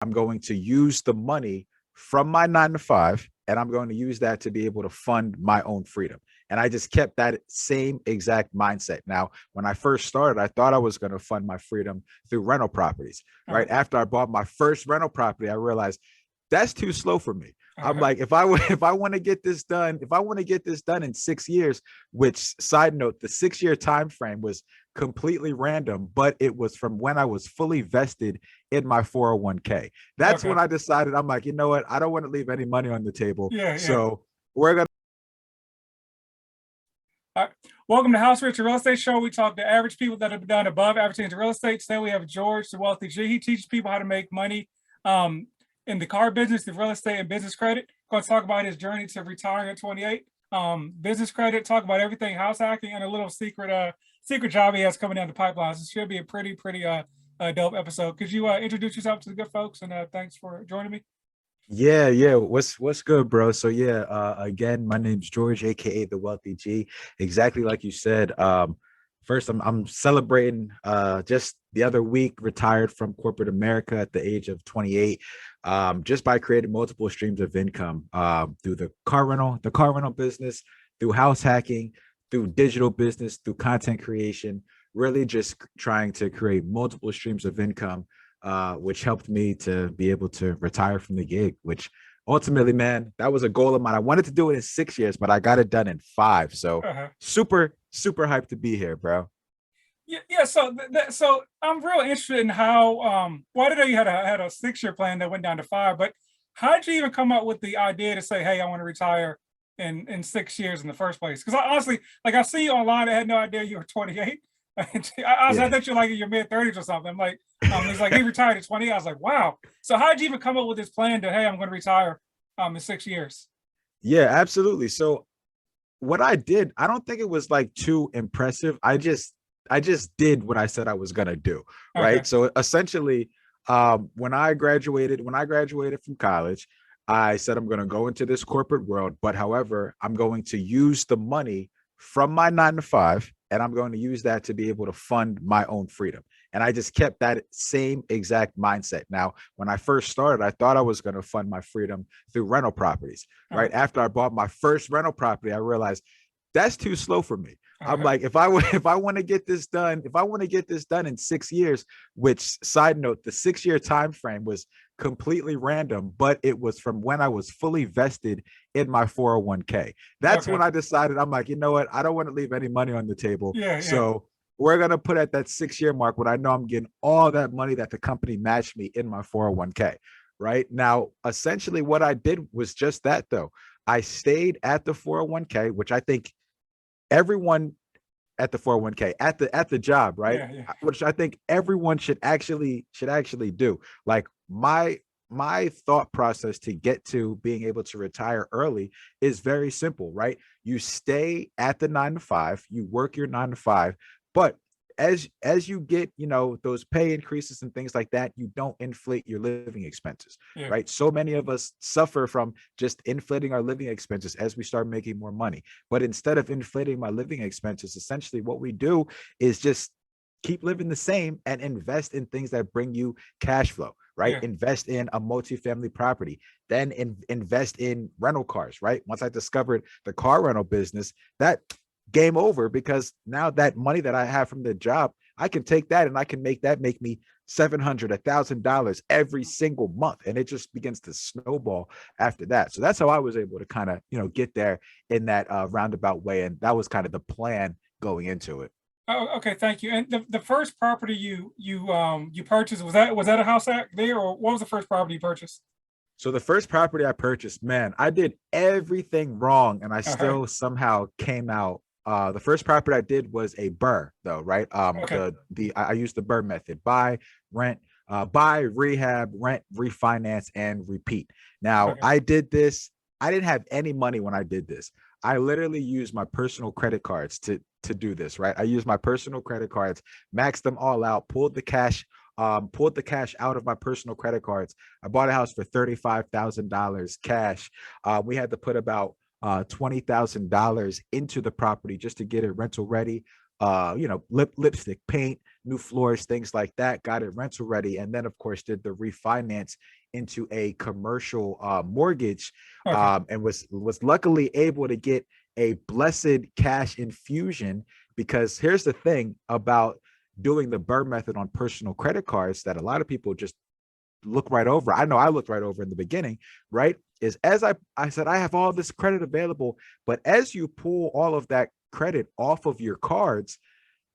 I'm going to use the money from my 9 to 5, and I'm going to use that to be able to fund my own freedom. And I just kept that same exact mindset. Now, when I first started, I thought I was going to fund my freedom through rental properties. Uh-huh. Right after I bought my first rental property, I realized that's too slow for me. I'm Uh-huh. like, if I want to get this done, if I want to get this done in 6 years, which side note, the 6 year time frame was completely random, but it was from when I was fully vested in my 401k. That's when Okay. I decided, I'm like, you know what? I don't want to leave any money on the table. Yeah, yeah. So we're going to. All right. Welcome to House Rich Real Estate Show. We talk to average people that have done above average things in real estate. Today we have George, the wealthy G. He teaches people how to make money um, in the car business, the real estate, and business credit. Going to talk about his journey to retiring at 28. Business credit, talk about everything, house hacking, and a little secret job he has coming down the pipeline. So it should be a pretty dope episode. Could you introduce yourself to the good folks, and thanks for joining me. Yeah. What's good, bro? So yeah, again, my name's George, aka the Wealthy G. Exactly like you said. First, I'm celebrating. Just the other week, retired from corporate America at the age of 28. Just by creating multiple streams of income. Through the car rental business, through house hacking, through digital business, through content creation. Really, just trying to create multiple streams of income, which helped me to be able to retire from the gig, which ultimately, man, that was a goal of mine. I wanted to do it in 6 years, but I got it done in 5. So Uh-huh. super hyped to be here, bro. Yeah. So I'm real interested in how. Well, I didn't know you had a 6 year plan that went down to 5, but how did you even come up with the idea to say, "Hey, I want to retire in 6 years" in the first place? Because I honestly, like, I see you online, I had no idea you were 28. I Yeah. thought you're like in your mid 30s or something. I'm like, he's like he retired at 20. I was like, wow. So how did you even come up with this plan to, hey, I'm going to retire in 6 years? Yeah, absolutely. So what I did, I don't think it was like too impressive. I just did what I said I was gonna do, Okay. right? So essentially, when I graduated from college, I said I'm gonna go into this corporate world, but however, I'm going to use the money from my 9 to 5, and I'm going to use that to be able to fund my own freedom. And I just kept that same exact mindset. Now, when I first started, I thought I was going to fund my freedom through rental properties. Uh-huh. Right after I bought my first rental property, I realized that's too slow for me. I'm Uh-huh. like, if I want to get this done, if I want to get this done in 6 years, which side note, the 6 year time frame was completely random, but it was from when I was fully vested in my 401k. That's when Okay. I decided, I'm like, you know what? I don't want to leave any money on the table. Yeah. Yeah. So we're gonna put at that 6 year mark when I know I'm getting all that money that the company matched me in my 401k. Right now, essentially, what I did was just that, though. I stayed at the 401k, which I think everyone at the 401k at the job, right? Yeah. Yeah. Which I think everyone should actually do. Like my thought process to get to being able to retire early is very simple, right? You stay at the 9 to 5, you work your 9 to 5, but as you get, those pay increases and things like that, you don't inflate your living expenses, Yeah. right? So many of us suffer from just inflating our living expenses as we start making more money. But instead of inflating my living expenses, essentially what we do is just keep living the same and invest in things that bring you cash flow, right? Yeah. Invest in a multifamily property, then invest in rental cars, right? Once I discovered the car rental business, that game over, because now that money that I have from the job, I can take that and I can make me 700, $1,000 every single month. And it just begins to snowball after that. So that's how I was able to kind of, get there in that roundabout way. And that was kind of the plan going into it. Oh, okay, thank you. And the first property you purchased, was that a house hack there, or what was the first property you purchased? So the first property I purchased, man, I did everything wrong and I Uh-huh. still somehow came out. The first property I did was a burr, though, right? Okay. I used the burr method: buy, rent, buy, rehab, rent, refinance, and repeat. Now Okay. I did this. I didn't have any money when I did this. I literally used my personal credit cards to do this, right? I used my personal credit cards, maxed them all out, pulled the cash out of my personal credit cards. I bought a house for $35,000 cash. We had to put about $20,000 into the property just to get it rental ready. Lipstick paint, new floors, things like that, got it rental ready, and then of course did the refinance into a commercial mortgage, Okay. and was luckily able to get a blessed cash infusion. Because here's the thing about doing the Burr method on personal credit cards that a lot of people just look right over. I know I looked right over in the beginning, right? Is as I said, I have all this credit available, but as you pull all of that credit off of your cards,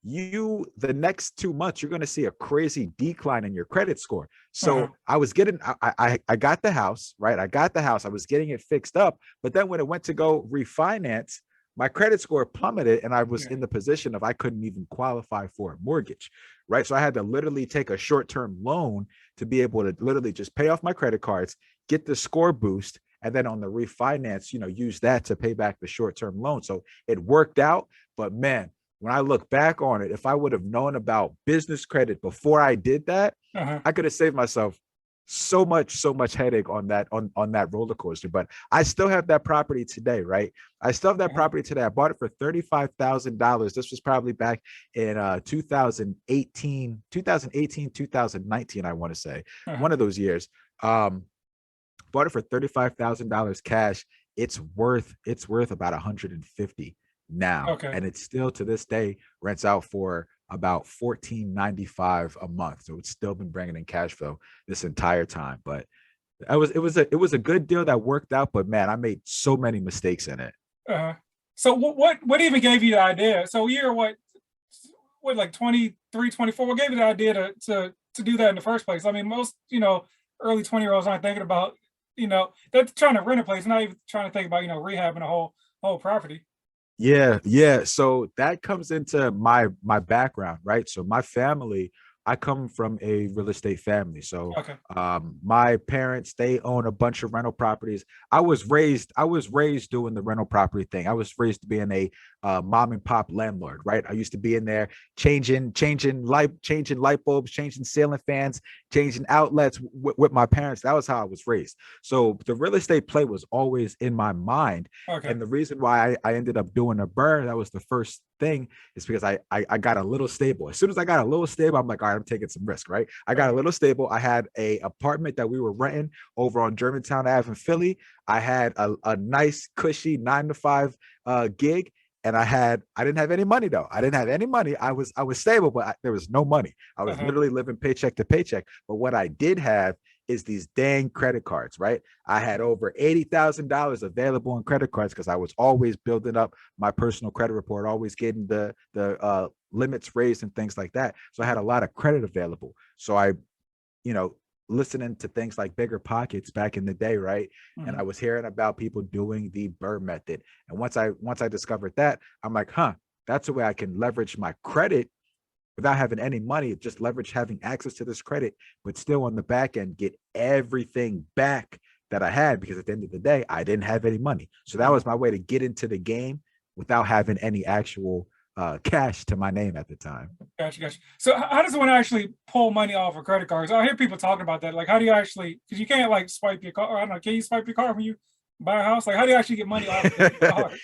the next 2 months you're going to see a crazy decline in your credit score. Uh-huh. So I was getting, I got the house, right? I got the house, I was getting it fixed up, but then when it went to go refinance, my credit score plummeted and I was Yeah. in the position of I couldn't even qualify for a mortgage, right? So I had to literally take a short-term loan to be able to literally just pay off my credit cards, get the score boost, and then on the refinance, use that to pay back the short-term loan. So it worked out, but man, when I look back on it, if I would have known about business credit before I did that, Uh-huh. I could have saved myself so much headache on that roller coaster. But I still have that property today, right? I still have that Uh-huh. property today. I bought it for $35,000. This was probably back in 2018, 2019, I want to say, Uh-huh. one of those years. Bought it for $35,000 cash. It's worth about 150 now, Okay. and it's still to this day rents out for about 14.95 a month. So it's still been bringing in cash flow this entire time. But it was a good deal that worked out. But man, I made so many mistakes in it. Uh-huh. So what even gave you the idea? So you're what like 23, 24? What gave you the idea to do that in the first place? I mean, most, early 20-year-olds aren't thinking about, they're trying to rent a place, not even trying to think about, rehabbing a whole property. Yeah, yeah. So that comes into my background, right? So my family, I come from a real estate family. So Okay. my parents, they own a bunch of rental properties. I was raised doing the rental property thing. I was raised being a mom and pop landlord, right? I used to be in there changing light bulbs, changing ceiling fans, changing outlets with my parents. That was how I was raised. So the real estate play was always in my mind, Okay. and the reason why I ended up doing a burn, that was the first thing, is because I got a little stable. As soon as I got a little stable, I'm like, all right, I'm taking some risk, right? I got a Okay. little stable. I had a apartment that we were renting over on Germantown Ave in Philly. I had a nice, cushy 9 to 5 gig. And I didn't have any money though. I didn't have any money. I was stable, but there was no money. I was Uh-huh. literally living paycheck to paycheck. But what I did have is these dang credit cards, right? I had over $80,000 available on credit cards because I was always building up my personal credit report, always getting the limits raised and things like that. So I had a lot of credit available. So you know, listening to things like Bigger Pockets back in the day, right? And I Mhm. was hearing about people doing the Burr method. And once I discovered that, I'm like, huh, that's a way I can leverage my credit without having any money, just leverage having access to this credit, but still on the back end get everything back that I had, because at the end of the day, I didn't have any money. So that Uh-huh. was my way to get into the game without having any actual cash to my name at the time. Gotcha, gotcha. So how does one actually pull money off of credit cards? I hear people talking about that. Like, how do you actually? Because you can't like swipe your car. Or I don't know. Can you swipe your card when you buy a house? Like, how do you actually get money off the card?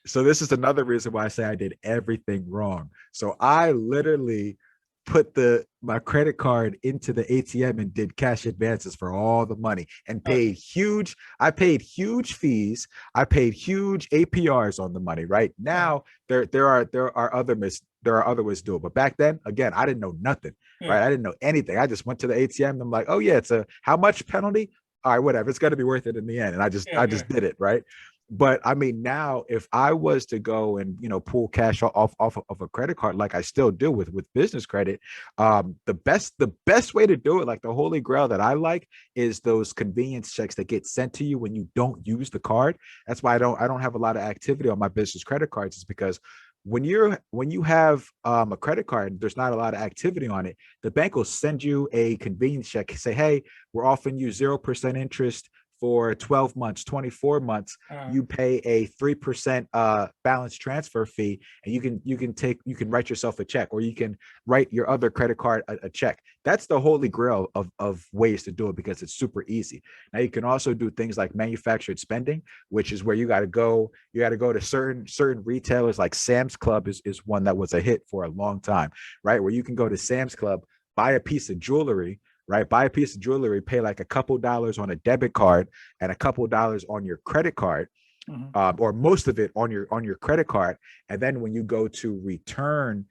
So this is another reason why I say I did everything wrong. So I literally put the my credit card into the ATM and did cash advances for all the money and Okay. paid huge fees. I paid huge APRs on the money. Right Uh-huh. now, there are other ways to do it. But back then, again, I didn't know nothing. Yeah. Right, I didn't know anything. I just went to the ATM and I'm like, oh yeah, it's a how much penalty? All right, whatever. It's got to be worth it in the end. And I just Yeah. I Yeah. just did it. Right. But I mean, now if I was to go and pull cash off of a credit card, like I still do with business credit, the best way to do it, like the holy grail that I like, is those convenience checks that get sent to you when you don't use the card. That's why I don't have a lot of activity on my business credit cards, is because when you have a credit card, there's not a lot of activity on it. The bank will send you a convenience check, say, hey, we're offering you 0% interest for 12 months, 24 months, you pay a 3% balance transfer fee, and you can write yourself a check, or you can write your other credit card a check. That's the holy grail of ways to do it, because it's super easy. Now you can also do things like manufactured spending, which is where you got to go to certain retailers, like Sam's Club is one that was a hit for a long time, right? Where you can go to Sam's Club, buy a piece of jewelry, right? Buy a piece of jewelry, pay like a couple dollars on a debit card and a couple dollars on your credit card, or most of it on your credit card. And then when you go to return,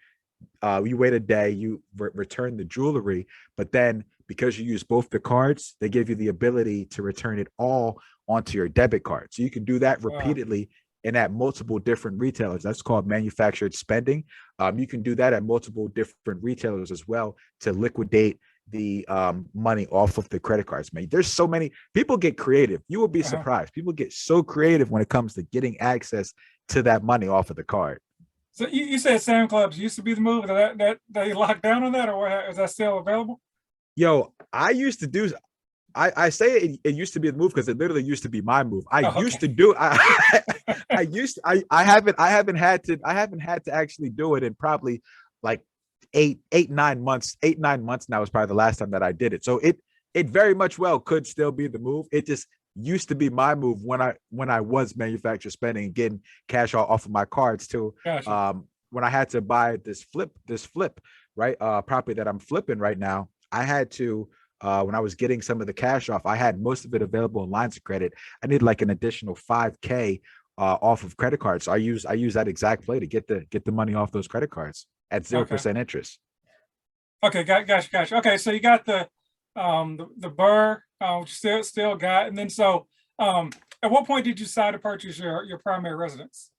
you wait a day, you return the jewelry, but then because you use both the cards, they give you the ability to return it all onto your debit card. So you can do that repeatedly and at multiple different retailers. That's called manufactured spending. You can do that at multiple different retailers as well to liquidate the money off of the credit cards. Man, there's so many people get creative. You will be surprised. People get so creative when it comes to getting access to that money off of the card. So you said Sam Clubs used to be the move. That they locked down on that, or is that still available? Yo, I used to do. I say it used to be the move because it literally used to be my move. I used to do. I haven't had to actually do it in probably like 9 months. 8-9 months now is probably the last time that I did it. So it very much well could still be the move. It just used to be my move when I was manufactured spending and getting cash off of my cards too. Gotcha. When I had to buy this flip, right? Property that I'm flipping right now, I had to, when I was getting some of the cash off, I had most of it available in lines of credit. I need like an additional 5K off of credit cards. So I use that exact play to get the money off those credit cards at 0% interest. Okay, gotcha. Okay, so you got the Burr, which still got, and then so at what point did you decide to purchase your primary residence?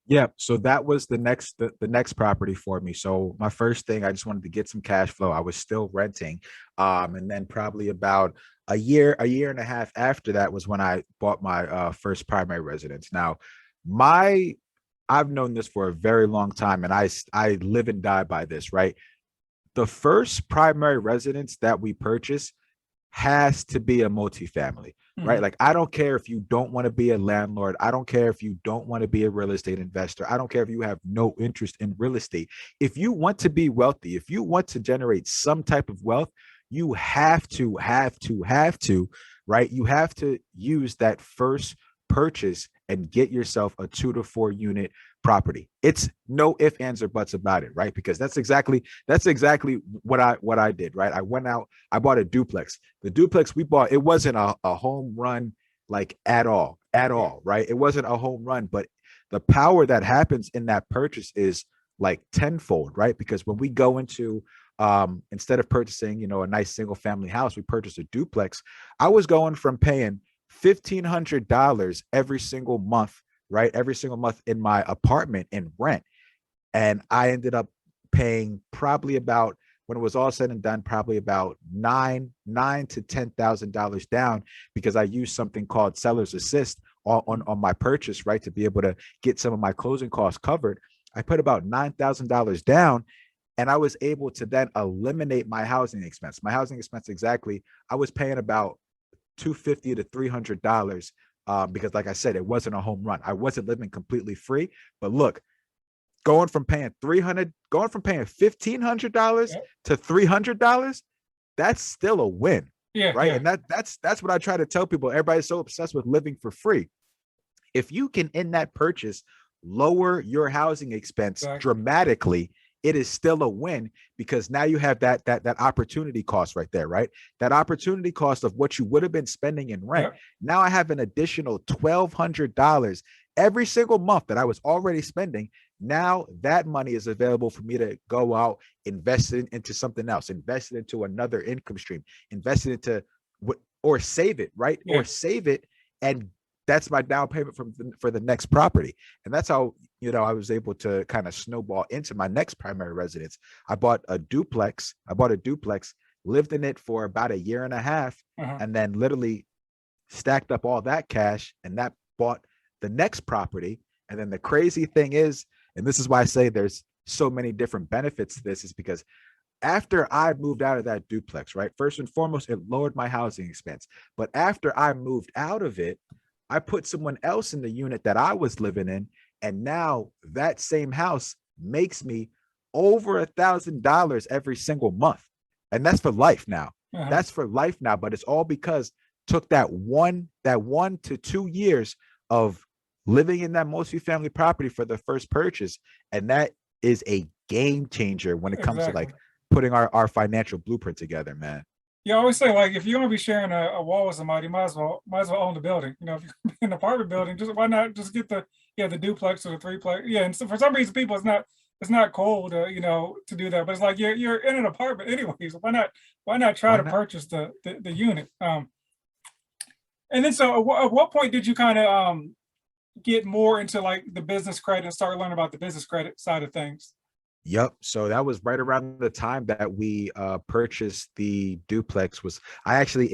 Yeah, so that was the next property for me. So my first thing, I just wanted to get some cash flow. I was still renting, and then probably about a year and a half after that was when I bought my first primary residence. Now, I've known this for a very long time, and I live and die by this, right? The first primary residence that we purchase has to be a multifamily, right? Like, I don't care if you don't want to be a landlord. I don't care if you don't want to be a real estate investor. I don't care if you have no interest in real estate. If you want to be wealthy, if you want to generate some type of wealth, you have to, right? You have to use that first purchase and get yourself a 2 to 4 unit property. It's no ifs, ands, or buts about it, right? Because that's exactly what I did, right? I went out, I bought a duplex. The duplex we bought, it wasn't a home run like at all, right? It wasn't a home run, but the power that happens in that purchase is like tenfold, right? Because when we go into instead of purchasing, a nice single family house, we purchased a duplex. I was going from paying $1,500 every single month, right? Every single month in my apartment in rent. And I ended up paying probably about, when it was all said and done, probably about $9,000 to $10,000 down, because I used something called seller's assist on my purchase, right? To be able to get some of my closing costs covered. I put about $9,000 down, and I was able to then eliminate my housing expense. My housing expense, exactly, I was paying about $250 to $300, because, like I said, it wasn't a home run. I wasn't living completely free. But look, going from paying $1,500 to $300, that's still a win, right? And that's what I try to tell people. Everybody's so obsessed with living for free. If you can, in that purchase, lower your housing expense dramatically, it is still a win, because now you have that opportunity cost right there, right? That opportunity cost of what you would have been spending in rent. Now I have an additional $1,200 every single month that I was already spending. Now that money is available for me to go out, invest it into something else, invest it into another income stream, invest it into or save it, right? Or save it, and that's my down payment for the next property. And that's how, I was able to kind of snowball into my next primary residence. I bought a duplex, lived in it for about a year and a half, and then literally stacked up all that cash, and that bought the next property. And then the crazy thing is, and this is why I say there's so many different benefits to this, is because after I moved out of that duplex, right? First and foremost, it lowered my housing expense. But after I moved out of it, I put someone else in the unit that I was living in. And now that same house makes me over $1,000 every single month. And that's for life now. Uh-huh. That's for life now. But it's all because took that 1 to 2 years of living in that multifamily property for the first purchase. And that is a game changer when it comes to Exactly. like putting our financial blueprint together, man. Yeah, I always say, like, if you're gonna be sharing a wall with somebody, you might as well own the building. You know, if you're in an apartment building, just why not just get the duplex or the threeplex? Yeah, and so for some reason, people it's not cool to to do that, but it's like you're in an apartment anyways. Why not try Why to not? purchase the unit? And then so at what point did you kind of get more into like the business credit and start learning about the business credit side of things? Yep. So that was right around the time that we purchased the duplex. Was I actually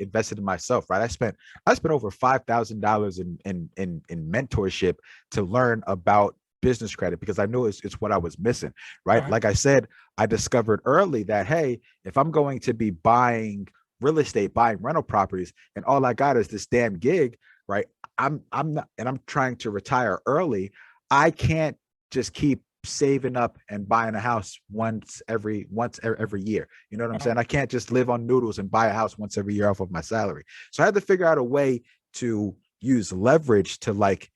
invested in myself, right? I spent over $5,000 in mentorship to learn about business credit because I knew it's what I was missing, right? Uh-huh. Like I said, I discovered early that hey, if I'm going to be buying real estate, buying rental properties, and all I got is this damn gig, right? I'm not, and I'm trying to retire early. I can't just keep saving up and buying a house once every year. You know what I'm Uh-huh. saying? I can't just live on noodles and buy a house once every year off of my salary. So I had to figure out a way to use leverage to like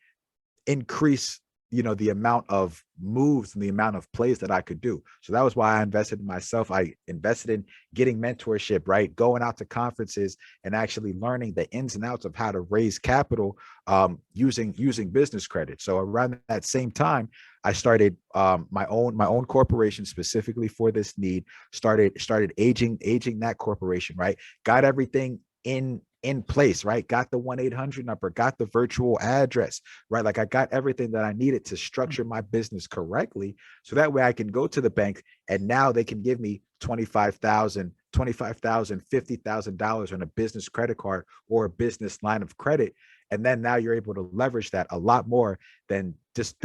increase the amount of moves and the amount of plays that I could do. So that was why I invested in myself. I invested in getting mentorship, right? Going out to conferences and actually learning the ins and outs of how to raise capital using business credit. So around that same time, I started my own corporation specifically for this need. Started aging that corporation, right? Got everything in place, right? Got the 1-800 number, got the virtual address, right? Like I got everything that I needed to structure my business correctly. So that way I can go to the bank and now they can give me 25,000, $50,000 on a business credit card or a business line of credit. And then now you're able to leverage that a lot more than just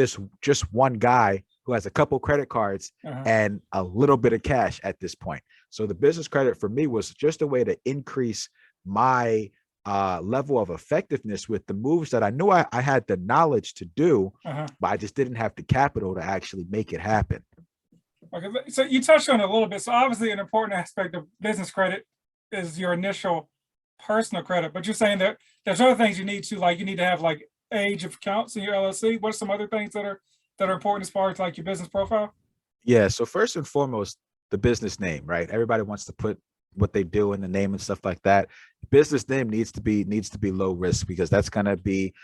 one guy who has a couple credit cards Uh-huh. and a little bit of cash at this point. So the business credit for me was just a way to increase my level of effectiveness with the moves that I knew I had the knowledge to do, Uh-huh. but I just didn't have the capital to actually make it happen. Okay, so you touched on it a little bit. So obviously, an important aspect of business credit is your initial personal credit. But you're saying that there's other things you need to like. You need to have like age of accounts in your LLC. What are some other things that are important as far as like your business profile? Yeah. So first and foremost, the business name, right? Everybody wants to put what they do in the name and stuff like that. Business name needs to be low risk because that's going to be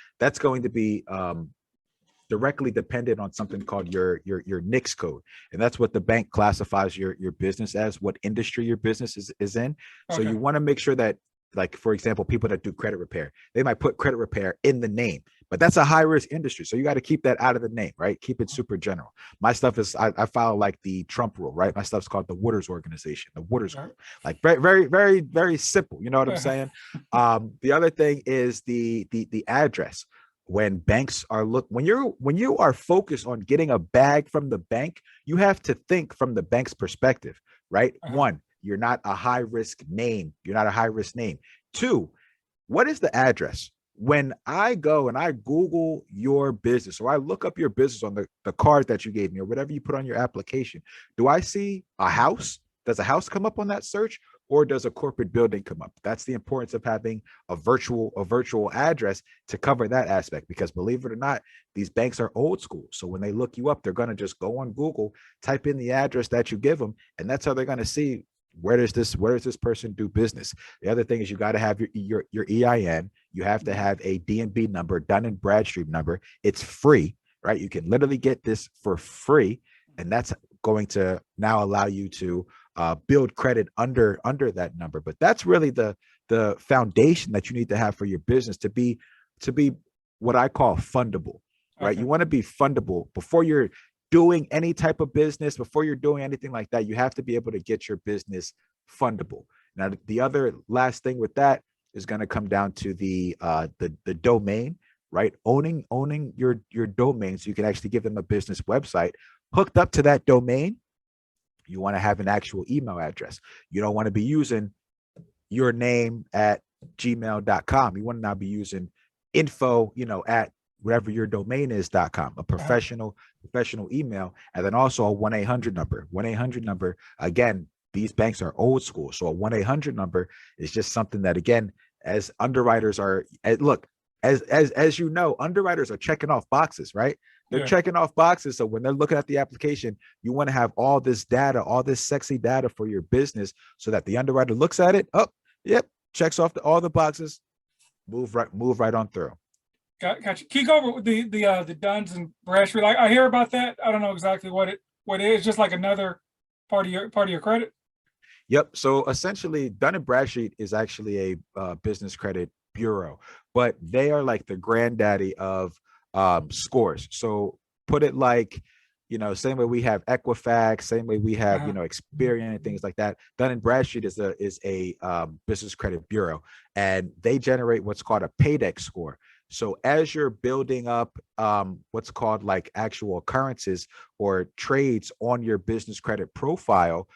directly dependent on something called your NICS code, and that's what the bank classifies your business as, what industry your business is in. So Okay. you want to make sure that, like for example, people that do credit repair, they might put credit repair in the name, but that's a high risk industry. So you got to keep that out of the name, right? Keep it super general. My stuff is I follow like the Trump rule, right? My stuff's called the Wooders Organization, the Wooders All right. Group. Like very, very, very, very simple. You know what I'm Uh-huh. saying? The other thing is the address. When banks are when you are focused on getting a bag from the bank, you have to think from the bank's perspective, right? Uh-huh. One, you're not a high risk name. You're not a high risk name. Two, what is the address? When I go and I Google your business or I look up your business on the card that you gave me or whatever you put on your application, do I see a house? Does a house come up on that search or does a corporate building come up? That's the importance of having a virtual address to cover that aspect, because believe it or not, these banks are old school. So when they look you up, they're going to just go on Google, type in the address that you give them, and that's how they're going to see where does this person do business. The other thing is you got to have your EIN. You have to have a DNB number, Dun and Bradstreet number. It's free, right? You can literally get this for free, and that's going to now allow you to build credit under that number. But that's really the foundation that you need to have for your business to be what I call fundable, right? Okay. You want to be fundable before you're doing any type of business, before you're doing anything like that. You have to be able to get your business fundable. Now, the other last thing with that is going to come down to the domain, right? Owning your domain, so you can actually give them a business website hooked up to that domain. You want to have an actual email address. You don't want to be using your name at gmail.com. You want to now be using info, at whatever your domain is.com, a professional email, and then also a 1-800 number. 1-800 number, again, these banks are old school. So a 1-800 number is just something that, again, as underwriters are, look, as you know, underwriters are checking off boxes, right? They're checking off boxes. So when they're looking at the application, you want to have all this data, all this sexy data for your business, so that the underwriter looks at it. Oh, yep, checks off all the boxes. Move right on through. Gotcha. Can you go over the Duns and Bradstreet? Like, I hear about that. I don't know exactly what it is. Just like another part of your credit. Yep. So essentially, Dun and Bradstreet is actually a business credit bureau, but they are like the granddaddy of scores. So put it like, same way we have Equifax, same way we have, Experian and things like that. Dun and Bradstreet is a business credit bureau, and they generate what's called a paydex score. So as you're building up what's called like actual occurrences or trades on your business credit profile,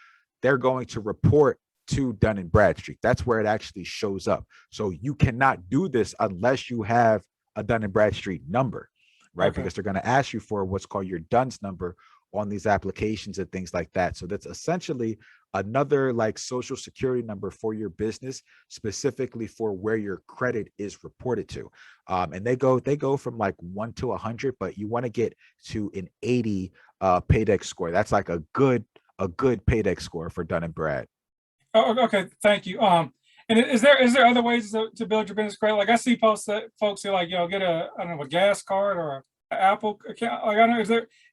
they're going to report to Dun and Bradstreet. That's where it actually shows up. So you cannot do this unless you have a Dun and Bradstreet number, right? Okay. Because they're going to ask you for what's called your DUNS number on these applications and things like that. So that's essentially another like social security number for your business, specifically for where your credit is reported to. And they go from like 1 to 100, but you want to get to an 80 paydex score. That's like a good paydex score for Dun and Brad. Oh, okay. Thank you. And is there other ways to build your business credit? Like, I see posts that folks are like, get a gas card or an Apple account. Like, I don't know,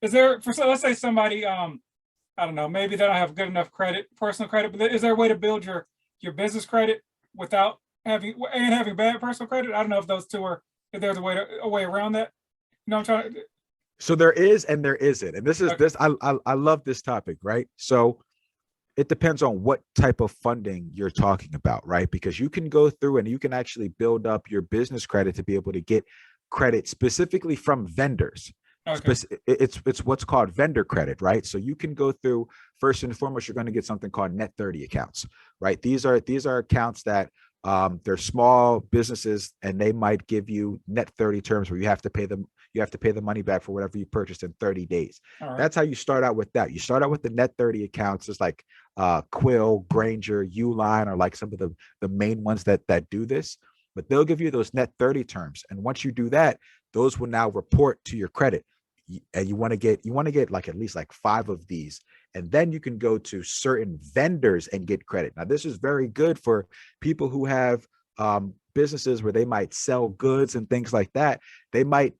is there for, let's say somebody, I don't know, maybe they don't have good enough personal credit, but is there a way to build your business credit without having bad personal credit? I don't know if those two if there's a way around that. I'm trying to. So there is and there isn't. And this is I love this topic, right? So it depends on what type of funding you're talking about, right? Because you can go through and you can actually build up your business credit to be able to get credit specifically from vendors. Okay. It's what's called vendor credit, right? So you can go through, first and foremost, you're going to get something called net 30 accounts, right? These are accounts that they're small businesses, and they might give you net 30 terms where you have to pay the money back for whatever you purchased in 30 days. Right. That's how you start out with that. You start out with the net 30 accounts. It's like Quill, Granger, Uline are like some of the main ones that do this, but they'll give you those net 30 terms. And once you do that, those will now report to your credit. And you want to get like at least like 5 of these, and then you can go to certain vendors and get credit. Now this is very good for people who have businesses where they might sell goods and things like that. They might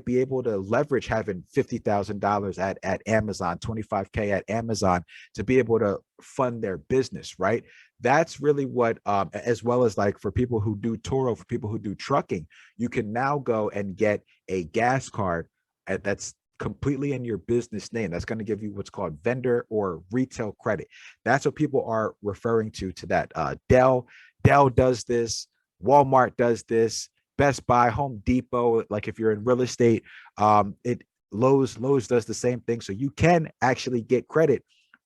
be able to leverage having $50,000 at Amazon, 25K at Amazon, to be able to fund their business, right? That's really what, as well as like for people who do Turo, for people who do trucking, you can now go and get a gas card that's completely in your business name. That's going to give you what's called vendor or retail credit. That's what people are referring to that. Dell does this. Walmart does this. Best Buy, Home Depot. Like if you're in real estate, Lowe's does the same thing. So you can actually get credit,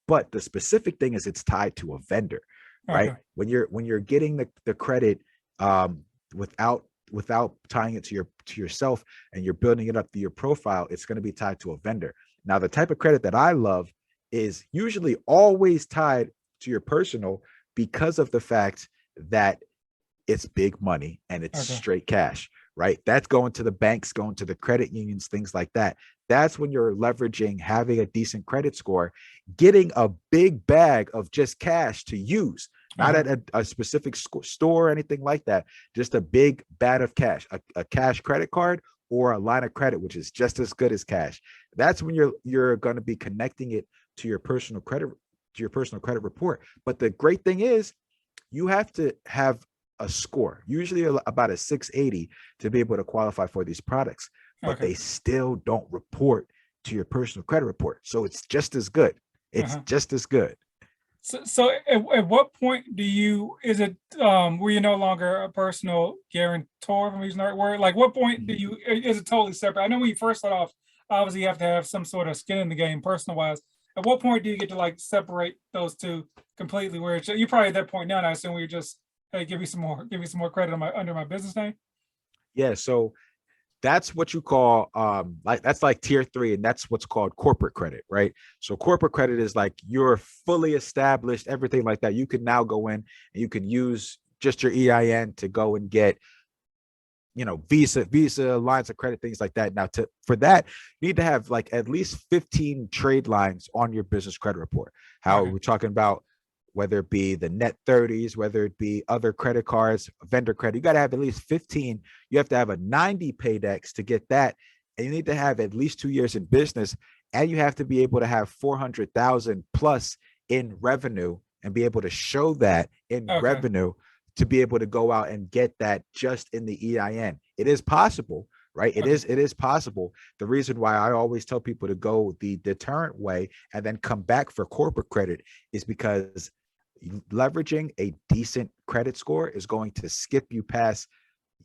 but the specific thing is it's tied to a vendor, right? Okay. When you're getting the credit without tying it to yourself, and you're building it up through your profile, it's going to be tied to a vendor. Now, the type of credit that I love is usually always tied to your personal, because of the fact that it's big money and it's straight cash, right? That's going to the banks, going to the credit unions, things like that. That's when you're leveraging having a decent credit score, getting a big bag of just cash to use, not at a specific store or anything like that, just a big bag of cash, a cash credit card or a line of credit, which is just as good as cash. That's when you're going to be connecting it to your personal credit report. But the great thing is you have to have a score, usually about a 680, to be able to qualify for these products, but they still don't report to your personal credit report. So it's just as good. It's just as good. So at what point is it where you're no longer a personal guarantor, if I'm using the right word? Like what point is it totally separate? I know when you first start off, obviously you have to have some sort of skin in the game personal wise. at what point do you get to like separate those two completely? Where you're probably at that point now, and I assume where you're just, hey, give me some more credit on under my business name. Yeah. So that's what you call like that's like tier 3, and that's what's called corporate credit, right? So corporate credit is like you're fully established, everything like that. You can now go in and you can use just your EIN to go and get, you know, visa lines of credit, things like that. Now for that, you need to have like at least 15 trade lines on your business credit report. How we're talking about, whether it be the net 30s, whether it be other credit cards, vendor credit, you got to have at least 15. You have to have a 90 paydex to get that. And you need to have at least 2 years in business. And you have to be able to have 400,000 plus in revenue and be able to show that in revenue to be able to go out and get that just in the EIN. It is possible, right? It is possible. The reason why I always tell people to go the deterrent way and then come back for corporate credit is because leveraging a decent credit score is going to skip you past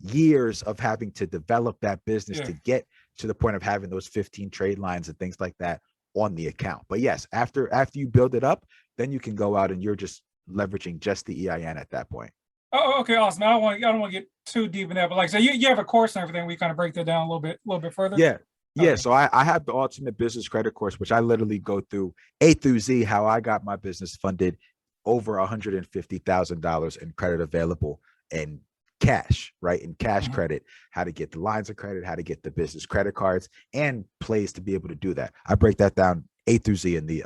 years of having to develop that business to get to the point of having those 15 trade lines and things like that on the account. But yes, after you build it up, then you can go out and you're just leveraging just the EIN at that point. Oh, okay, awesome. I don't want to get too deep in that, but like, so you have a course and everything. We kind of break that down a little bit further. Yeah. So I have the Ultimate Business Credit course, which I literally go through A through Z, how I got my business funded, over $150,000 in credit available in cash, right? In cash credit, how to get the lines of credit, how to get the business credit cards, and plays to be able to do that. I break that down A through Z in the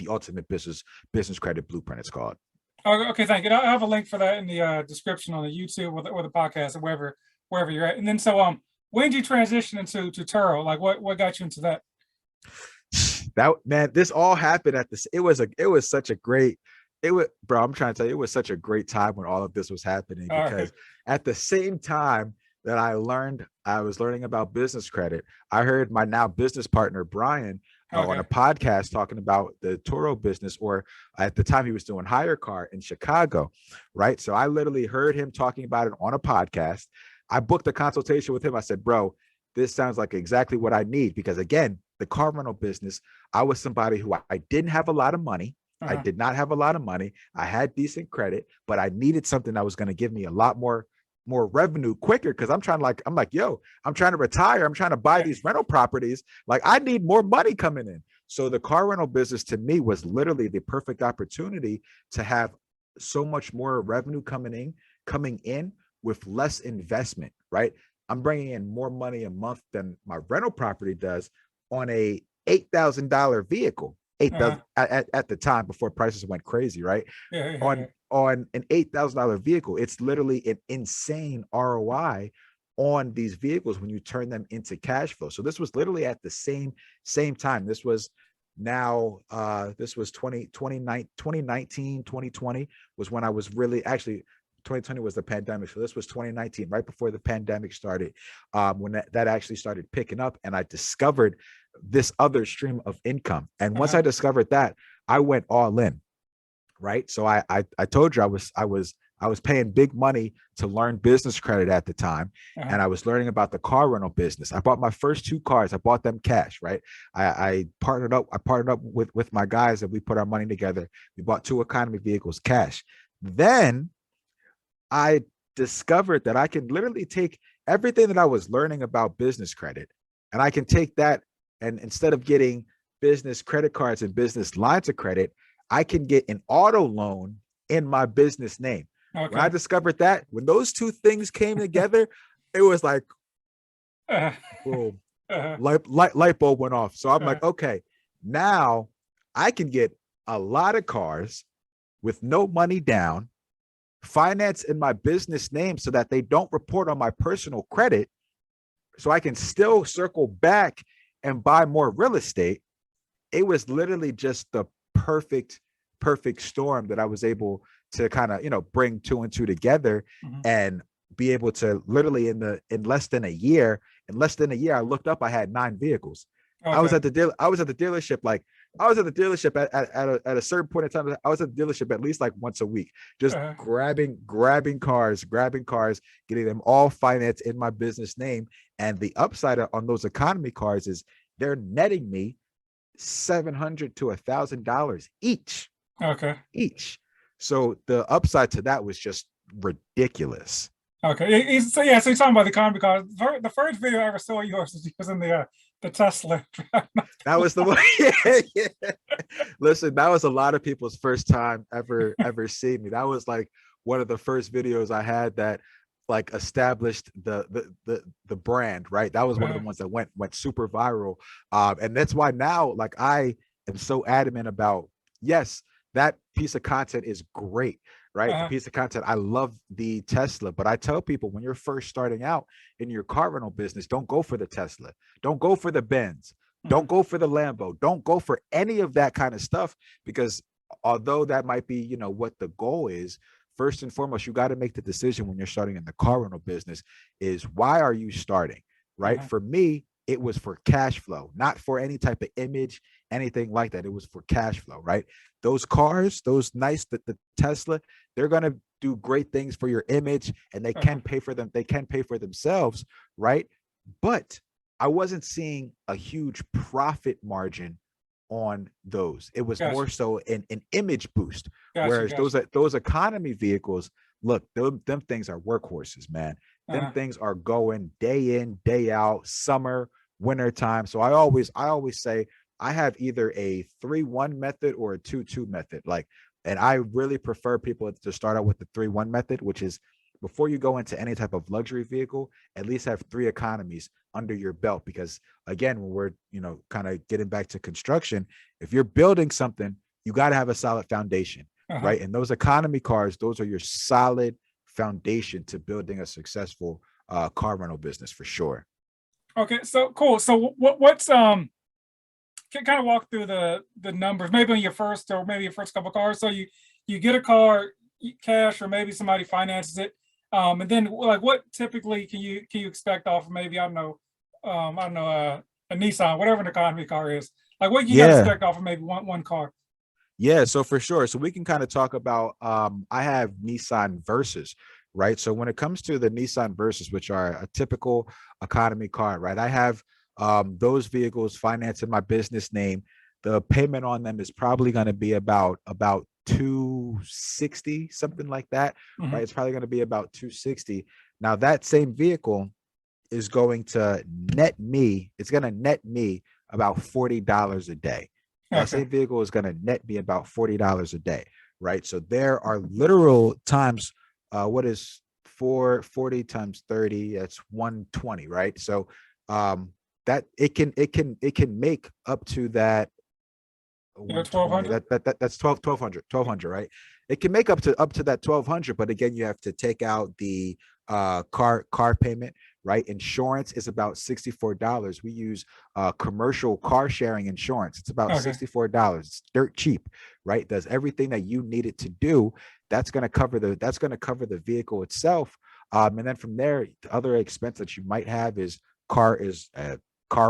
Ultimate Business Credit Blueprint, it's called. Oh, okay, thank you. I have a link for that in the description on the YouTube or the podcast or wherever you're at. And then so when did you transition into Turo? Like what got you into that? That, man, this all happened at this. It was such a great, bro, I'm trying to tell you, it was such a great time when all of this was happening, because at the same time that I was learning about business credit, I heard my now business partner, Brian, on a podcast talking about the Turo business, or at the time he was doing Hire Car in Chicago, right? So I literally heard him talking about it on a podcast. I booked a consultation with him. I said, bro, this sounds like exactly what I need, because again, the car rental business, I was somebody who I didn't have a lot of money. I did not have a lot of money. I had decent credit, but I needed something that was going to give me a lot more revenue quicker, because I'm like, yo, I'm trying to retire. I'm trying to buy these rental properties. Like, I need more money coming in. So the car rental business to me was literally the perfect opportunity to have so much more revenue coming in with less investment, right? I'm bringing in more money a month than my rental property does on a $8,000 vehicle. 8,000 at the time, before prices went crazy, right? On an $8,000 vehicle, it's literally an insane ROI on these vehicles when you turn them into cash flow. So this was literally at the same time. This was 2019, 2020 was when I was really, actually 2020 was the pandemic. So this was 2019, right before the pandemic started, when that actually started picking up, and I discovered this other stream of income. And once I discovered that, I went all in, right? So I told you I was paying big money to learn business credit at the time, and I was learning about the car rental business. I bought my first 2 cars. I bought them cash, right? I partnered up with my guys, and we put our money together. We bought 2 economy vehicles cash. Then I discovered that I can literally take everything that I was learning about business credit, and I can take that, and instead of getting business credit cards and business lines of credit, I can get an auto loan in my business name. When I discovered that, when those 2 things came together, it was like, boom, light bulb went off. So I'm like, okay, now I can get a lot of cars with no money down, finance in my business name so that they don't report on my personal credit, so I can still circle back and buy more real estate. It was literally just the perfect storm that I was able to kind of, bring 2 and 2 together, and be able to literally in less than a year, I looked up, I had 9 vehicles. I was at the dealership at a certain point in time. I was at the dealership at least like once a week, just grabbing cars, getting them all financed in my business name. And the upside on those economy cars is they're netting me $700 to $1,000 Okay. each. So the upside to that was just ridiculous. Okay. So yeah, so you're talking about the car because the first video I ever saw yours was in the Tesla. That was the one. Yeah, yeah. Listen, that was a lot of people's first time ever seeing me. That was like one of the first videos I had that like established the brand, right? That was one of the ones that went super viral. And that's why now, like, I am so adamant about, yes, that piece of content is great, right? The piece of content, I love the Tesla, but I tell people when you're first starting out in your car rental business, don't go for the Tesla, don't go for the Benz, don't go for the Lambo, don't go for any of that kind of stuff, because although that might be, you know, what the goal is, first and foremost, you got to make the decision when you're starting in the car rental business is, why are you starting, right? For me, it was for cash flow, not for any type of image, anything like that. It was for cash flow, right? Those cars, those nice, the Tesla, they're going to do great things for your image, and they can pay for them. They can pay for themselves, right? But I wasn't seeing a huge profit margin on those. It was more so an image boost. Whereas those economy vehicles, look, them things are workhorses, man. Them things are going day in, day out, summer, winter time. So I always say I have either a 3-1 method or a 2-2 method. Like, and I really prefer people to start out with the 3-1 method, which is, before you go into any type of luxury vehicle, at least have 3 economies under your belt. Because again, when we're, you know, kind of getting back to construction, if you're building something, you got to have a solid foundation, right? And those economy cars, those are your solid foundation to building a successful car rental business, for sure. Okay, so cool. So what's can kind of walk through the numbers, maybe on your first, or maybe your first couple cars. So you get a car cash, or maybe somebody finances it, and then like what typically can you expect off of, maybe, I don't know, a Nissan, whatever an economy car is. Like, what you got to expect off of maybe one car? Yeah, so for sure. So we can kind of talk about, I have Nissan Versas, right? So when it comes to the Nissan Versas, which are a typical economy car, right? I have those vehicles financed in my business name. The payment on them is probably going to be about 260, something like that, right? It's probably going to be about 260. Now that same vehicle is going to it's going to net me about $40 a day. That same vehicle is going to net me about $40 a day, right? So there are literal times, what is 440 times 30? That's 120, right? So that it can make up to that 120. That's 1200, right? It can make up to that 1200, but again, you have to take out the car payment, right? Insurance is about $64. We use commercial car sharing insurance. It's about $64. It's dirt cheap, right? Does everything that you need it to do. That's going to cover the vehicle itself. And then from there, the other expense that you might have is car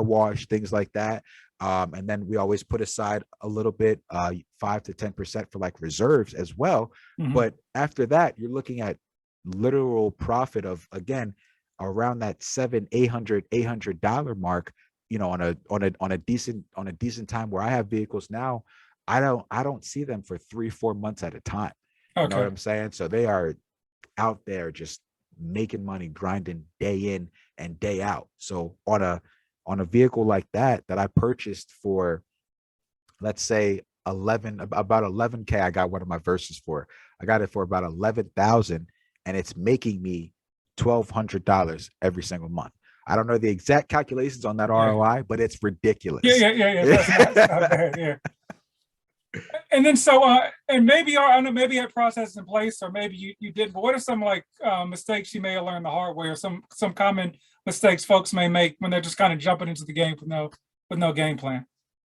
wash, things like that. And then we always put aside a little bit, 5 to 10% for like reserves as well. But after that, you're looking at literal profit of, again, around that $800 mark, you know, on a decent time, where I have vehicles now, I don't see them for 3-4 months at a time. You know what I'm saying? So they are out there just making money, grinding day in and day out. So on a vehicle like that I purchased for, let's say, about 11K, I got one of my Versas for. I got it for about 11,000, and it's making me $1,200 every single month. I don't know the exact calculations on that ROI, but it's ridiculous. Yeah. That's not bad. Yeah. And then and maybe, I don't know, maybe you had processes in place, or maybe you did. But what are some like mistakes you may have learned the hard way, or some common mistakes folks may make when they're just kind of jumping into the game with no game plan?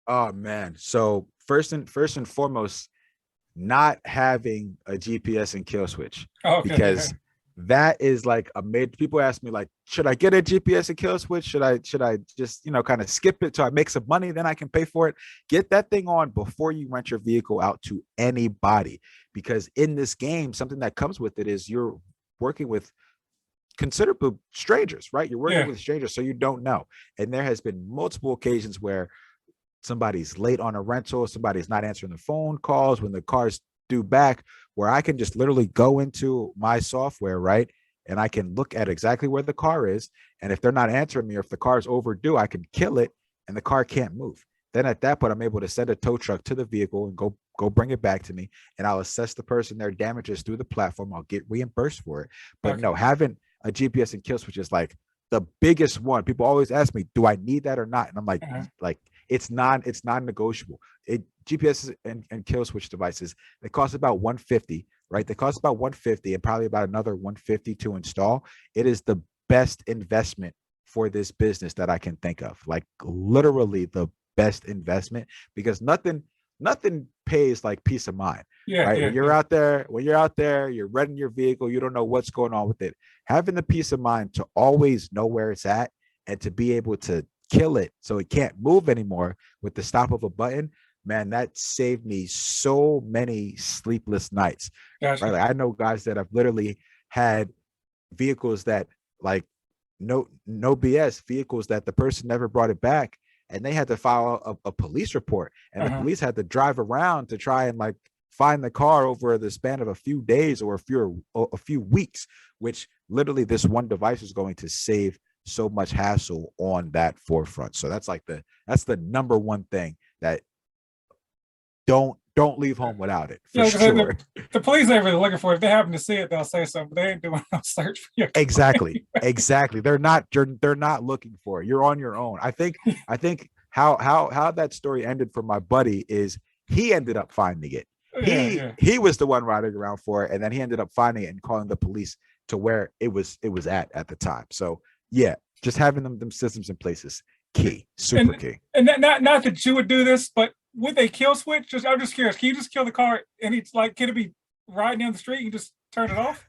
Oh man. So first and foremost, not having a GPS and kill switch, because that is like a mid. People ask me like, should I get a GPS and kill switch? Should I just, you know, kind of skip it till I make some money, then I can pay for it? Get that thing on before you rent your vehicle out to anybody, because in this game, something that comes with it is you're working with considerable strangers, right? You're working with strangers, so you don't know. And there has been multiple occasions where somebody's late on a rental, somebody's not answering the phone calls when the car's due back, where I can just literally go into my software, right? And I can look at exactly where the car is. And if they're not answering me, or if the car's overdue, I can kill it and the car can't move. Then at that point, I'm able to send a tow truck to the vehicle and go bring it back to me. And I'll assess the person their damages through the platform. I'll get reimbursed for it. But Okay. no, having a GPS and kill switch is like the biggest one. People always ask me, do I need that or not? And I'm Uh-huh. like it's non-negotiable. It GPS and kill switch devices, they cost about 150, right? They cost about 150 and probably about another 150 to install. It is the best investment for this business that I can think of. Like literally the best investment, because nothing pays like peace of mind, Yeah, right? yeah, When you're yeah. out there, you're renting your vehicle, you don't know what's going on with it. Having the peace of mind to always know where it's at and to be able to kill it so it can't move anymore with the stop of a button, man, that saved me so many sleepless nights, right? Gotcha. Like I know guys that have literally had vehicles that, like, no BS, vehicles that the person never brought it back, and they had to file a police report, and the Uh-huh. police had to drive around to try and like find the car over the span of a few days or a few weeks, which literally this one device is going to save so much hassle on that forefront. So that's the number one thing that don't leave home without it, for Yeah, because sure. the police ain't really looking for it. If they happen to see it, they'll say something. They ain't doing no search for your car. Exactly. They're not looking for it. You're on your own. I think how that story ended for my buddy is he ended up finding it. Yeah, he yeah. he was the one riding around for it, and then he ended up finding it and calling the police to where it was at the time. So yeah, just having them systems in place is key, super And key. not that you would do this, but would they kill switch? Just I'm just curious. Can you just kill the car and it's like can it be riding down the street? You just turn it off?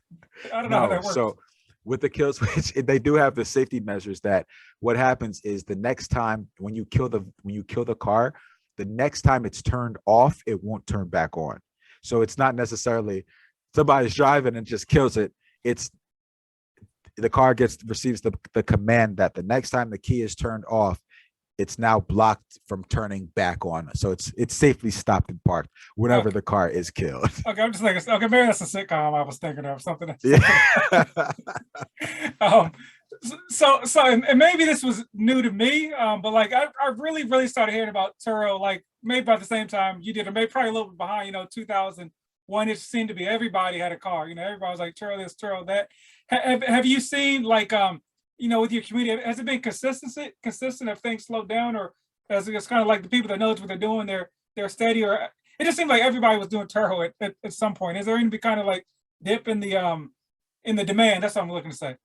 I don't know how No, that works. so with the kill switch, they do have the safety measures that what happens is the next time when you kill the car, the next time it's turned off, it won't turn back on. So it's not necessarily somebody's driving and just kills it. It's the car receives the command that the next time the key is turned off, it's now blocked from turning back on. So it's safely stopped and parked whenever Okay. the car is killed. Okay, I'm just thinking. Okay, maybe that's a sitcom I was thinking of. Something. Something. Yeah. um, and maybe this was new to me, but like I really started hearing about Turo like maybe by the same time you did, or maybe probably a little bit behind. 2001. It seemed to be everybody had a car. Everybody was like Turo this, Turo that. Have you seen like with your community? Has it been consistent? If things slowed down, or as it's kind of like the people that knows what they're doing, they're steady, or it just seemed like everybody was doing Turo at some point. Is there any kind of like dip in the demand? That's what I'm looking to say.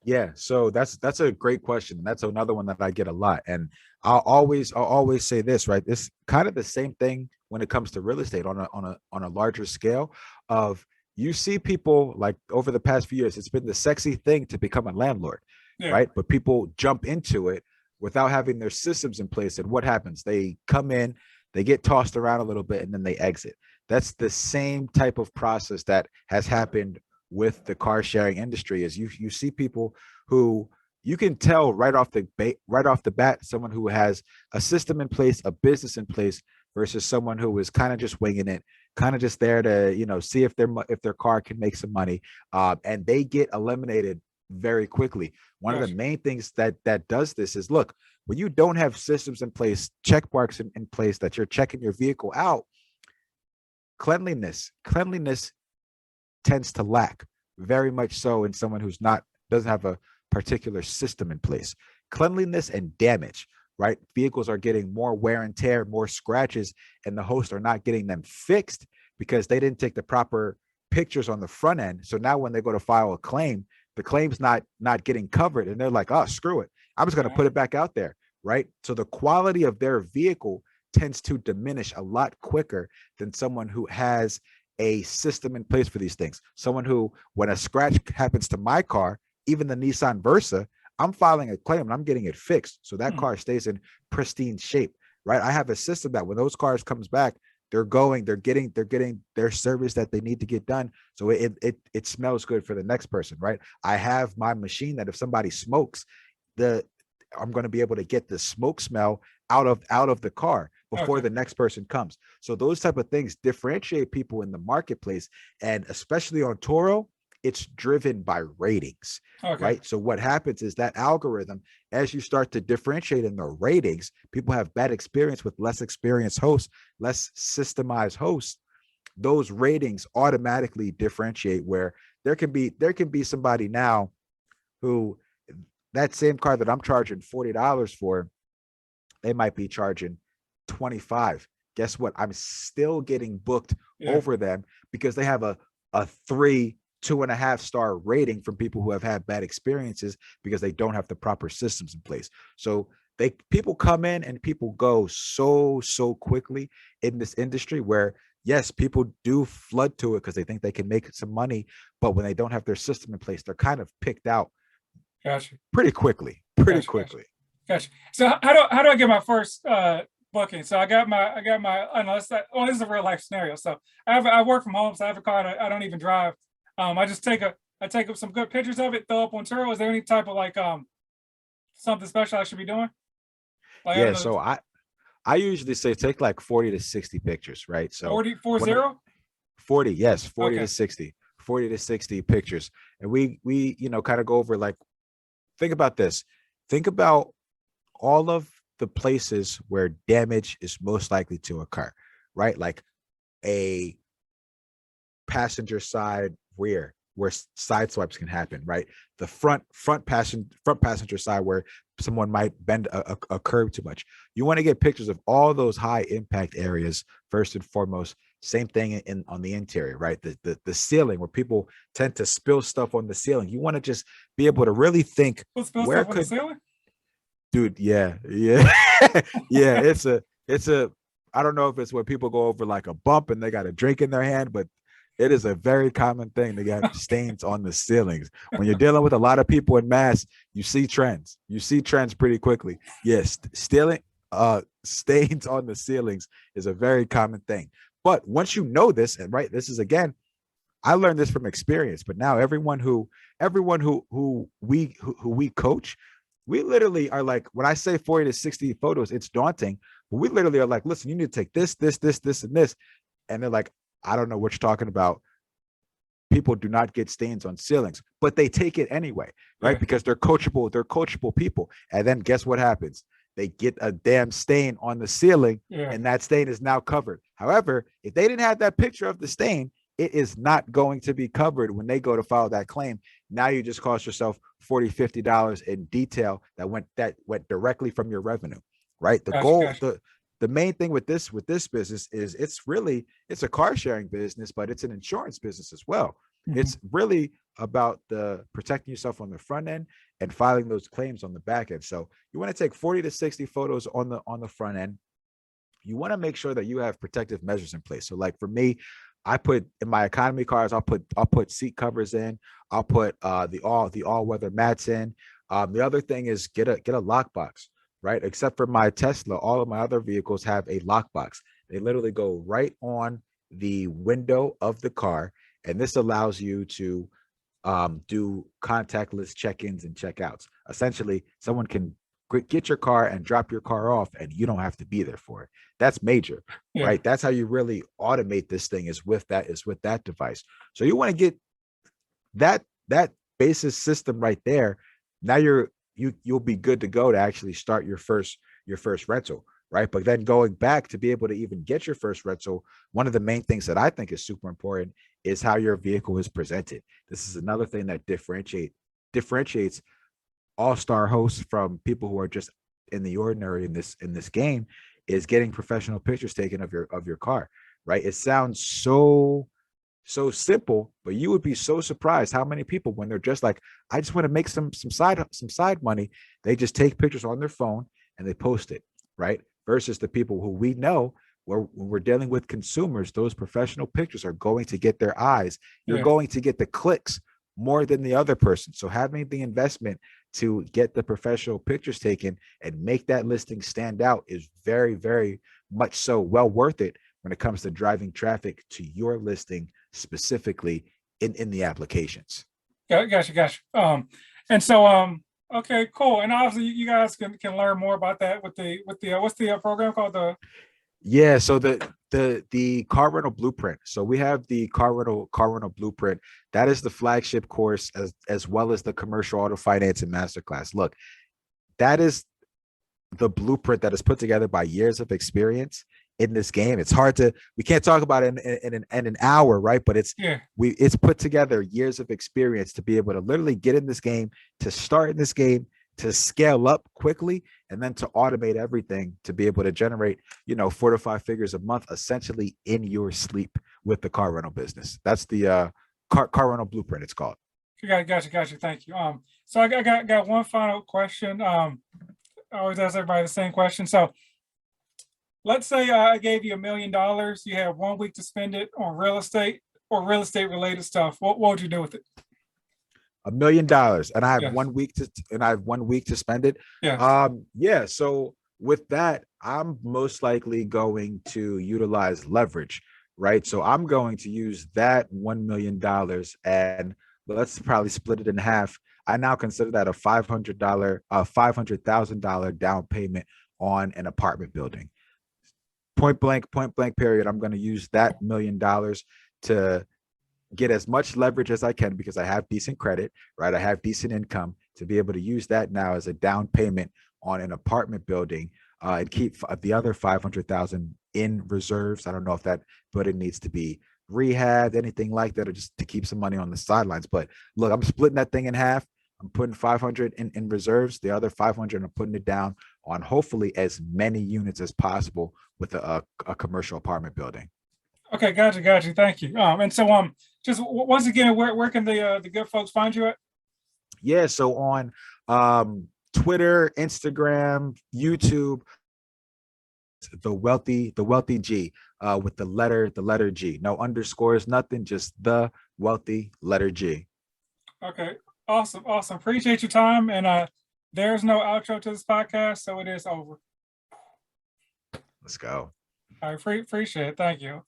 Yeah, so that's a great question. That's another one that I get a lot. And I'll always say this, right? This kind of the same thing when it comes to real estate on a larger scale of you see people like over the past few years, it's been the sexy thing to become a landlord, Yeah. right? But people jump into it without having their systems in place. And what happens? They come in, they get tossed around a little bit, and then they exit. That's the same type of process that has happened with the car sharing industry. Is you see people who you can tell right off the bat someone who has a system in place, a business in place, versus someone who is kind of just winging it, kind of just there to see if their car can make some money, and they get eliminated very quickly. One of the Gotcha. main things that does this is, look, when you don't have systems in place, check marks in place that you're checking your vehicle out, cleanliness tends to lack very much so in someone who's not doesn't have a particular system in place. Cleanliness and damage, right? Vehicles are getting more wear and tear, more scratches, and the hosts are not getting them fixed because they didn't take the proper pictures on the front end. So now when they go to file a claim, the claim's not getting covered, and they're like, oh, screw it, I'm just going to Uh-huh. put it back out there, right? So the quality of their vehicle tends to diminish a lot quicker than someone who has a system in place for these things. Someone who, when a scratch happens to my car, even the Nissan Versa, I'm filing a claim and I'm getting it fixed. So that Hmm. car stays in pristine shape, right? I have a system that when those cars comes back, they're getting their service that they need to get done. So it smells good for the next person, right? I have my machine that if somebody smokes, the I'm going to be able to get the smoke smell out of the car before Okay. the next person comes. So those type of things differentiate people in the marketplace, and especially on Turo, it's driven by ratings, Okay. right? So what happens is that algorithm, as you start to differentiate in the ratings, people have bad experience with less experienced hosts, less systemized hosts. Those ratings automatically differentiate where there can be somebody now who, that same car that I'm charging $40 for, they might be charging 25. Guess what? I'm still getting booked Yeah. over them because they have a 3, 2.5 star rating from people who have had bad experiences because they don't have the proper systems in place. So people come in and people go so quickly in this industry where, yes, people do flood to it because they think they can make some money, but when they don't have their system in place, they're kind of picked out Gotcha. pretty quickly, pretty Gotcha. Gotcha. quickly. Gotcha. So how do I get my first booking? So I know it's that, well, this is a real life scenario. So I work from home, so I have a car that I don't even drive. I take up some good pictures of it, throw up on Turo. Is there any type of like something special I should be doing? Like I don't Yeah, know, so I usually say take like 40 to 60 pictures, right? So 40 four one of the zero? 40, yes, 40 to Okay. 60, 40 to 60 pictures. And we kind of go over, like, think about this. Think about all of the places where damage is most likely to occur, right? Like a passenger side rear where side swipes can happen, right? The front passenger side where someone might bend a curve too much. You want to get pictures of all those high impact areas first and foremost. Same thing in on the interior, right? The ceiling where people tend to spill stuff on the ceiling. You want to just be able to really think, Put spill where stuff on the could, ceiling? dude, yeah, yeah. Yeah, it's a I don't know if it's when people go over like a bump and they got a drink in their hand, but it is a very common thing to get stains on the ceilings. When you're dealing with a lot of people in mass, you see trends pretty quickly. Yes, stealing stains on the ceilings is a very common thing. But once you know this, and right, this is again, I learned this from experience, but now everyone who we coach, we literally are like, when I say 40 to 60 photos, it's daunting, but we literally are like, listen, you need to take this, and this. And they're like, I don't know what you're talking about. People do not get stains on ceilings, but they take it anyway, right? Yeah. Because they're coachable people. And then guess what happens? They get a damn stain on the ceiling, Yeah. and that stain is now covered. However, if they didn't have that picture of the stain, it is not going to be covered when they go to file that claim. Now you just cost yourself $40, $50 in detail that went directly from your revenue, right? The Gotcha. goal, Gotcha. the main thing with this business is it's a car sharing business, but it's an insurance business as well. Mhm. It's really about the protecting yourself on the front end and filing those claims on the back end. So you want to take 40 to 60 photos on the front end. You want to make sure that you have protective measures in place. So like for me, I put in my economy cars, I'll put seat covers in, I'll put the all weather mats in. The other thing is get a lockbox, right? Except for my Tesla, all of my other vehicles have a lockbox. They literally go right on the window of the car, and this allows you to do contactless check-ins and check-outs. Essentially, someone can get your car and drop your car off, and you don't have to be there for it. That's major, Yeah. right? That's how you really automate this thing, is with that device. So you want to get that basis system right there. Now you'll be good to go to actually start your first rental, right? But then going back to be able to even get your first rental, one of the main things that I think is super important is how your vehicle is presented. This is another thing that differentiates all-star hosts from people who are just in the ordinary in this game, is getting professional pictures taken of your car, right? It sounds so simple, but you would be so surprised how many people, when they're just like, I just want to make some side money, they just take pictures on their phone and they post it, right? Versus the people who we know, where when we're dealing with consumers, those professional pictures are going to get their eyes. You're Yeah. going to get the clicks more than the other person. So having the investment to get the professional pictures taken and make that listing stand out is very, very much so well worth it when it comes to driving traffic to your listing specifically in the applications. Gotcha. Gotcha. And so Okay, cool. And obviously, you guys can learn more about that with the what's the program called? Yeah, so the car rental blueprint. So we have the car rental blueprint. That is the flagship course as well as the commercial auto financing masterclass. Look, that is the blueprint that is put together by years of experience in this game. It's hard to we can't talk about it in an hour, right? But Yeah. it's put together years of experience to be able to literally get in this game, to start in this game, to scale up quickly, and then to automate everything to be able to generate 4 to 5 figures a month essentially in your sleep with the car rental business. That's the car rental blueprint, it's called. Gotcha. Thank you. So I got one final question. I always ask everybody the same question. So let's say I gave you $1 million. You have 1 week to spend it on real estate or real estate related stuff. What would you do with it? $1 million, and I have Yes. 1 week to spend it. Yes. Yeah. So with that, I'm most likely going to utilize leverage, right? So I'm going to use that $1 million, and let's probably split it in half. I now consider that a $500,000 down payment on an apartment building. Point blank period. I'm going to use that $1 million to get as much leverage as I can because I have decent credit, right? I have decent income to be able to use that now as a down payment on an apartment building, and keep the other 500,000 in reserves. I don't know if that building needs to be rehabbed, anything like that, or just to keep some money on the sidelines. But look, I'm splitting that thing in half. I'm putting 500 in reserves. The other 500, I'm putting it down on hopefully as many units as possible with a commercial apartment building. Okay, gotcha. Thank you. And so just once again, where can the good folks find you at? Yeah, so on Twitter, Instagram, YouTube, the wealthy G, with the letter G. No underscores, nothing, just the wealthy letter G. Okay, awesome. Appreciate your time. And there's no outro to this podcast, so it is over. Let's go. I appreciate it. Thank you.